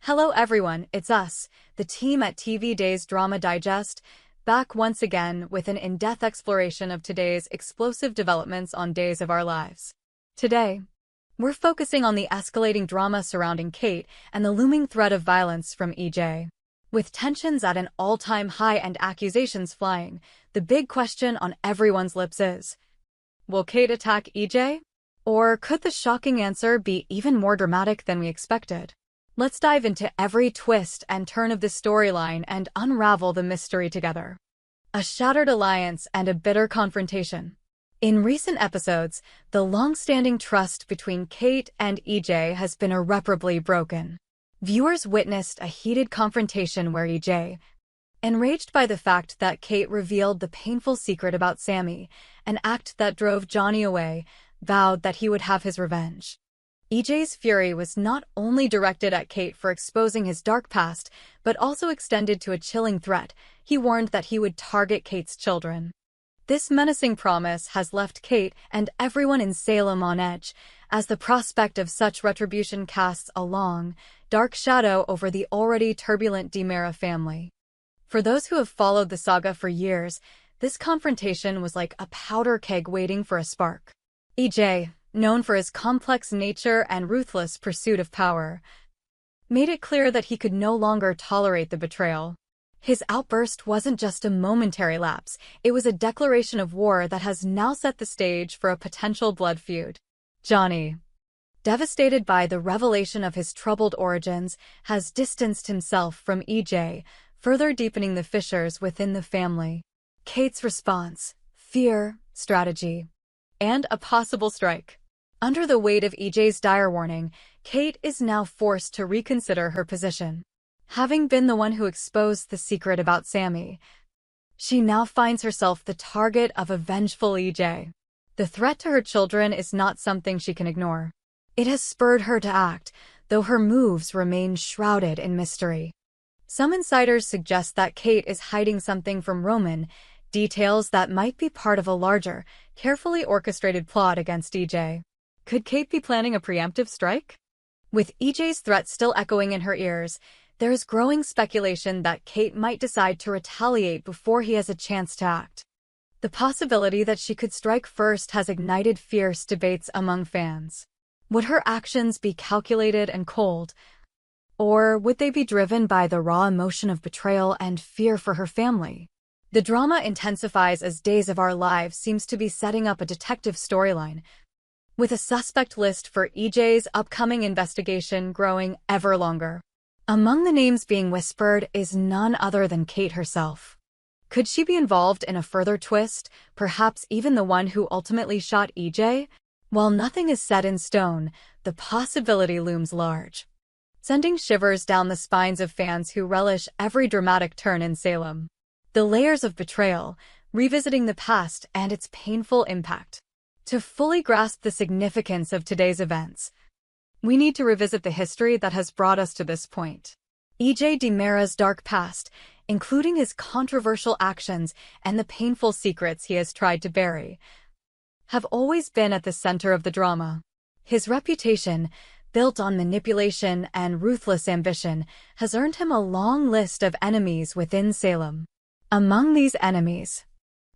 Hello everyone, it's us, the team at TV Days Drama Digest, back once again with an in-depth exploration of today's explosive developments on Days of Our Lives. Today, we're focusing on the escalating drama surrounding Kate and the looming threat of violence from EJ. With tensions at an all-time high and accusations flying, the big question on everyone's lips is, will Kate attack EJ? Or could the shocking answer be even more dramatic than we expected? Let's dive into every twist and turn of this storyline and unravel the mystery together. A shattered alliance and a bitter confrontation. In recent episodes, the long-standing trust between Kate and EJ has been irreparably broken. Viewers witnessed a heated confrontation where EJ, enraged by the fact that Kate revealed the painful secret about Sammy, an act that drove Johnny away, vowed that he would have his revenge. EJ's fury was not only directed at Kate for exposing his dark past, but also extended to a chilling threat. He warned that he would target Kate's children. This menacing promise has left Kate and everyone in Salem on edge, as the prospect of such retribution casts a long, dark shadow over the already turbulent DiMera family. For those who have followed the saga for years, this confrontation was like a powder keg waiting for a spark. EJ, known for his complex nature and ruthless pursuit of power, made it clear that he could no longer tolerate the betrayal. His outburst wasn't just a momentary lapse, it was a declaration of war that has now set the stage for a potential blood feud. Johnny, devastated by the revelation of his troubled origins, has distanced himself from EJ, further deepening the fissures within the family. Kate's response: fear, strategy, and a possible strike. Under the weight of EJ's dire warning, Kate is now forced to reconsider her position. Having been the one who exposed the secret about Sammy, she now finds herself the target of a vengeful EJ. The threat to her children is not something she can ignore. It has spurred her to act, though her moves remain shrouded in mystery. Some insiders suggest that Kate is hiding something from Roman, details that might be part of a larger, carefully orchestrated plot against EJ. Could Kate be planning a preemptive strike? With EJ's threat still echoing in her ears, there is growing speculation that Kate might decide to retaliate before he has a chance to act. The possibility that she could strike first has ignited fierce debates among fans. Would her actions be calculated and cold, or would they be driven by the raw emotion of betrayal and fear for her family? The drama intensifies as Days of Our Lives seems to be setting up a detective storyline, with a suspect list for EJ's upcoming investigation growing ever longer. Among the names being whispered is none other than Kate herself. Could she be involved in a further twist, perhaps even the one who ultimately shot EJ? While nothing is set in stone, the possibility looms large, sending shivers down the spines of fans who relish every dramatic turn in Salem. The layers of betrayal, revisiting the past and its painful impact. To fully grasp the significance of today's events, we need to revisit the history that has brought us to this point. EJ DiMera's dark past, including his controversial actions and the painful secrets he has tried to bury, have always been at the center of the drama. His reputation, built on manipulation and ruthless ambition, has earned him a long list of enemies within Salem. Among these enemies,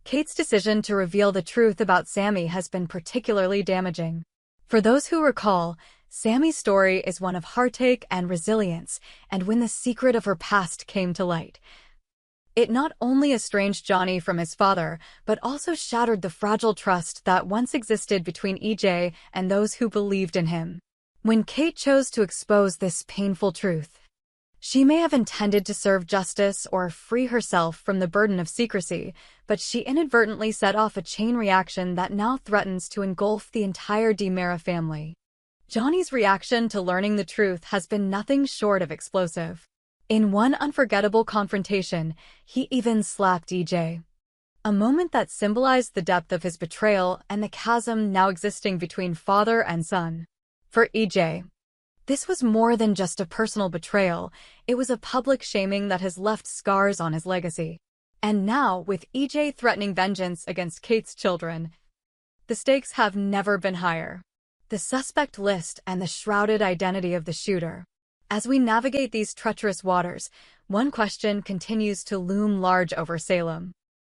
Kate's decision to reveal the truth about Sammy has been particularly damaging. For those who recall, Sammy's story is one of heartache and resilience, and when the secret of her past came to light, it not only estranged Johnny from his father, but also shattered the fragile trust that once existed between EJ and those who believed in him. When Kate chose to expose this painful truth, she may have intended to serve justice or free herself from the burden of secrecy, but she inadvertently set off a chain reaction that now threatens to engulf the entire DiMera family. Johnny's reaction to learning the truth has been nothing short of explosive. In one unforgettable confrontation, he even slapped EJ. A moment that symbolized the depth of his betrayal and the chasm now existing between father and son. For EJ, this was more than just a personal betrayal, it was a public shaming that has left scars on his legacy. And now, with EJ threatening vengeance against Kate's children, the stakes have never been higher. The suspect list and the shrouded identity of the shooter As we navigate these treacherous waters, one question continues to loom large over Salem.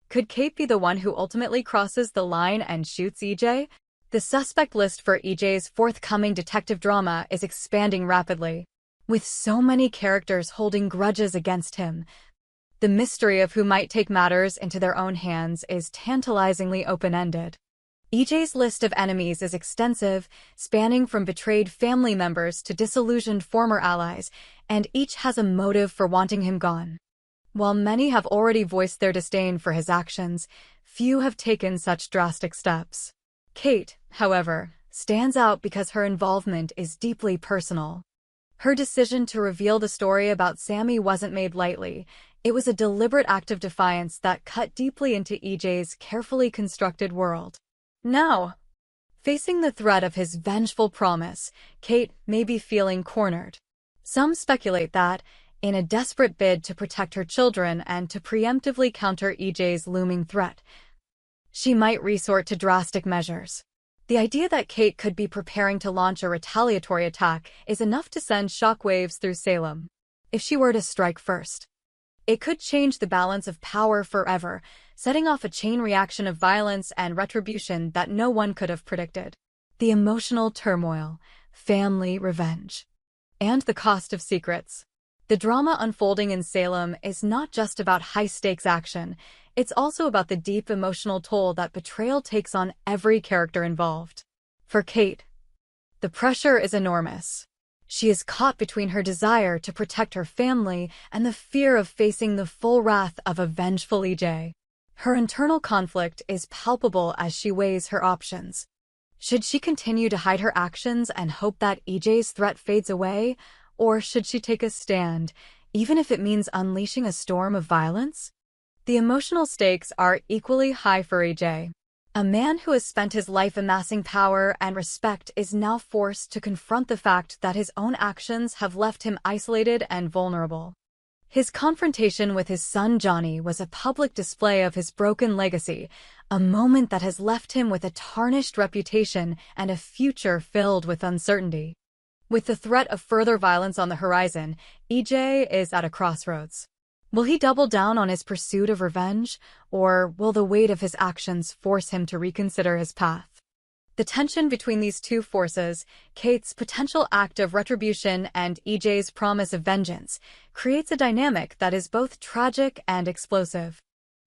Could Kate be the one who ultimately crosses the line and shoots EJ? The suspect list for EJ's forthcoming detective drama is expanding rapidly. With so many characters holding grudges against him, the mystery of who might take matters into their own hands is tantalizingly open-ended. EJ's list of enemies is extensive, spanning from betrayed family members to disillusioned former allies, and each has a motive for wanting him gone. While many have already voiced their disdain for his actions, few have taken such drastic steps. Kate, however, stands out because her involvement is deeply personal. Her decision to reveal the story about Sammy wasn't made lightly. It was a deliberate act of defiance that cut deeply into EJ's carefully constructed world. Now, facing the threat of his vengeful promise, Kate may be feeling cornered. Some speculate that, in a desperate bid to protect her children and to preemptively counter EJ's looming threat, she might resort to drastic measures. The idea that Kate could be preparing to launch a retaliatory attack is enough to send shockwaves through Salem. If she were to strike first, it could change the balance of power forever, setting off a chain reaction of violence and retribution that no one could have predicted. The emotional turmoil, family revenge, and the cost of secrets. The drama unfolding in Salem is not just about high-stakes action, it's also about the deep emotional toll that betrayal takes on every character involved. For Kate, the pressure is enormous. She is caught between her desire to protect her family and the fear of facing the full wrath of a vengeful EJ. Her internal conflict is palpable as she weighs her options. Should she continue to hide her actions and hope that EJ's threat fades away, or should she take a stand, even if it means unleashing a storm of violence? The emotional stakes are equally high for EJ. A man who has spent his life amassing power and respect is now forced to confront the fact that his own actions have left him isolated and vulnerable. His confrontation with his son Johnny was a public display of his broken legacy, a moment that has left him with a tarnished reputation and a future filled with uncertainty. With the threat of further violence on the horizon, EJ is at a crossroads. Will he double down on his pursuit of revenge, or will the weight of his actions force him to reconsider his path? The tension between these two forces, Kate's potential act of retribution and EJ's promise of vengeance, creates a dynamic that is both tragic and explosive.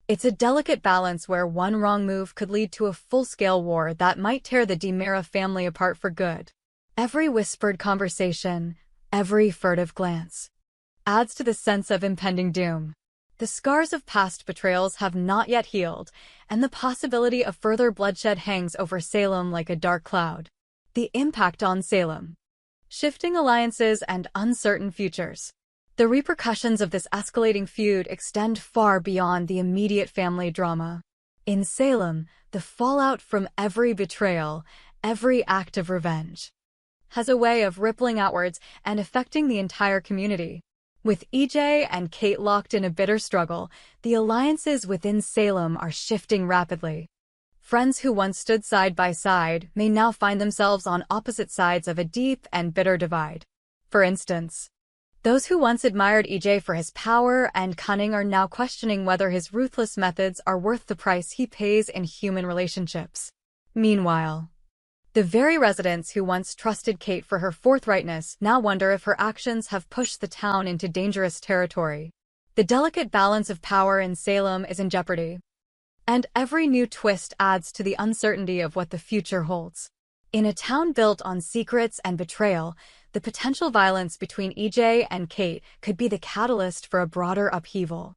It's a delicate balance where one wrong move could lead to a full-scale war that might tear the DiMera family apart for good. Every whispered conversation, every furtive glance, adds to the sense of impending doom. The scars of past betrayals have not yet healed, and the possibility of further bloodshed hangs over Salem like a dark cloud. The impact on Salem. Shifting alliances and uncertain futures. The repercussions of this escalating feud extend far beyond the immediate family drama. In Salem, the fallout from every betrayal, every act of revenge, has a way of rippling outwards and affecting the entire community. With EJ and Kate locked in a bitter struggle, the alliances within Salem are shifting rapidly. Friends who once stood side by side may now find themselves on opposite sides of a deep and bitter divide. For instance, those who once admired EJ for his power and cunning are now questioning whether his ruthless methods are worth the price he pays in human relationships. Meanwhile, the very residents who once trusted Kate for her forthrightness now wonder if her actions have pushed the town into dangerous territory. The delicate balance of power in Salem is in jeopardy, and every new twist adds to the uncertainty of what the future holds. In a town built on secrets and betrayal, the potential violence between EJ and Kate could be the catalyst for a broader upheaval.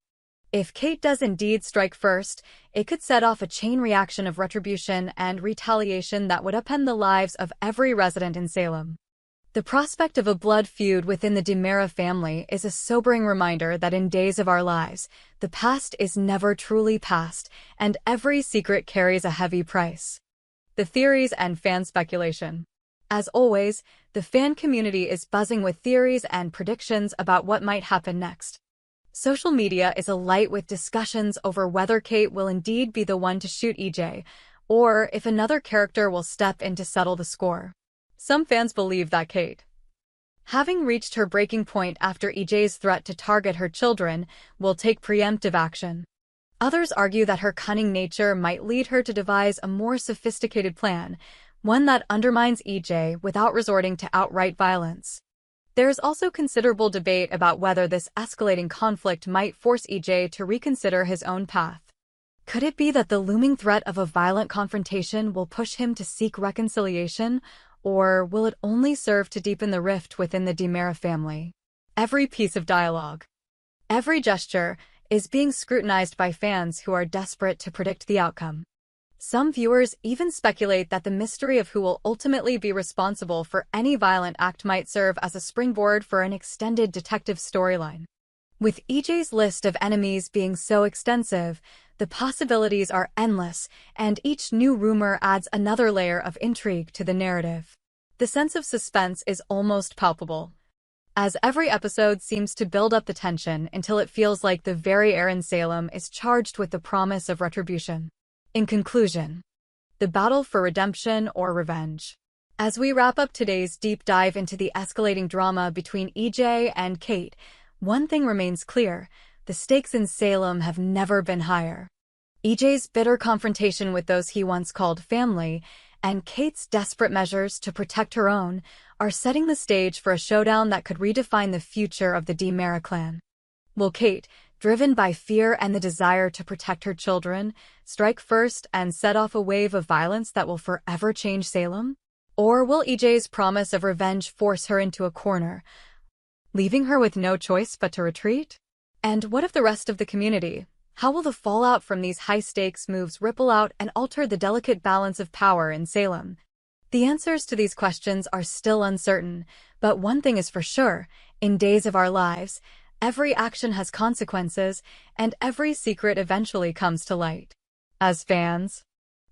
If Kate does indeed strike first, it could set off a chain reaction of retribution and retaliation that would upend the lives of every resident in Salem. The prospect of a blood feud within the DiMera family is a sobering reminder that in days of our lives, the past is never truly past, and every secret carries a heavy price. The theories and fan speculation. As always, the fan community is buzzing with theories and predictions about what might happen next. Social media is alight with discussions over whether Kate will indeed be the one to shoot EJ, or if another character will step in to settle the score. Some fans believe that Kate having reached her breaking point after EJ's threat to target her children, will take preemptive action. Others argue that her cunning nature might lead her to devise a more sophisticated plan, one that undermines EJ without resorting to outright violence. There is also considerable debate about whether this escalating conflict might force EJ to reconsider his own path. Could it be that the looming threat of a violent confrontation will push him to seek reconciliation, or will it only serve to deepen the rift within the DiMera family? Every piece of dialogue, every gesture, is being scrutinized by fans who are desperate to predict the outcome. Some viewers even speculate that the mystery of who will ultimately be responsible for any violent act might serve as a springboard for an extended detective storyline. With EJ's list of enemies being so extensive, the possibilities are endless, and each new rumor adds another layer of intrigue to the narrative. The sense of suspense is almost palpable, as every episode seems to build up the tension until it feels like the very air in Salem is charged with the promise of retribution. In conclusion, the battle for redemption or revenge. As we wrap up today's deep dive into the escalating drama between EJ and Kate, one thing remains clear: the stakes in Salem have never been higher. EJ's bitter confrontation with those he once called family, and Kate's desperate measures to protect her own, are setting the stage for a showdown that could redefine the future of the DiMera clan. Will Kate, driven by fear and the desire to protect her children, strike first and set off a wave of violence that will forever change Salem? Or will EJ's promise of revenge force her into a corner, leaving her with no choice but to retreat? And what of the rest of the community? How will the fallout from these high-stakes moves ripple out and alter the delicate balance of power in Salem? The answers to these questions are still uncertain, but one thing is for sure: in Days of Our Lives, every action has consequences, and every secret eventually comes to light. As fans,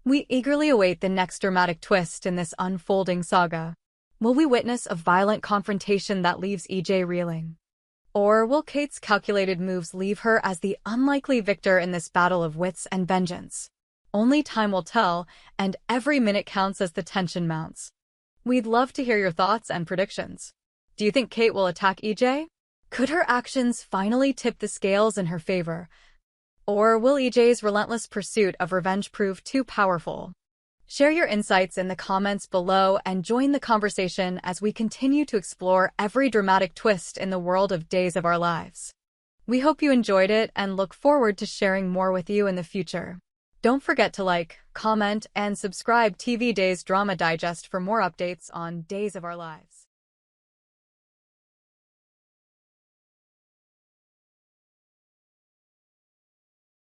we eagerly await the next dramatic twist in this unfolding saga. Will we witness a violent confrontation that leaves EJ reeling? Or will Kate's calculated moves leave her as the unlikely victor in this battle of wits and vengeance? Only time will tell, and every minute counts as the tension mounts. We'd love to hear your thoughts and predictions. Do you think Kate will attack EJ? Could her actions finally tip the scales in her favor? Or will EJ's relentless pursuit of revenge prove too powerful? Share your insights in the comments below and join the conversation as we continue to explore every dramatic twist in the world of Days of Our Lives. We hope you enjoyed it and look forward to sharing more with you in the future. Don't forget to like, comment, and subscribe TV Days Drama Digest for more updates on Days of Our Lives.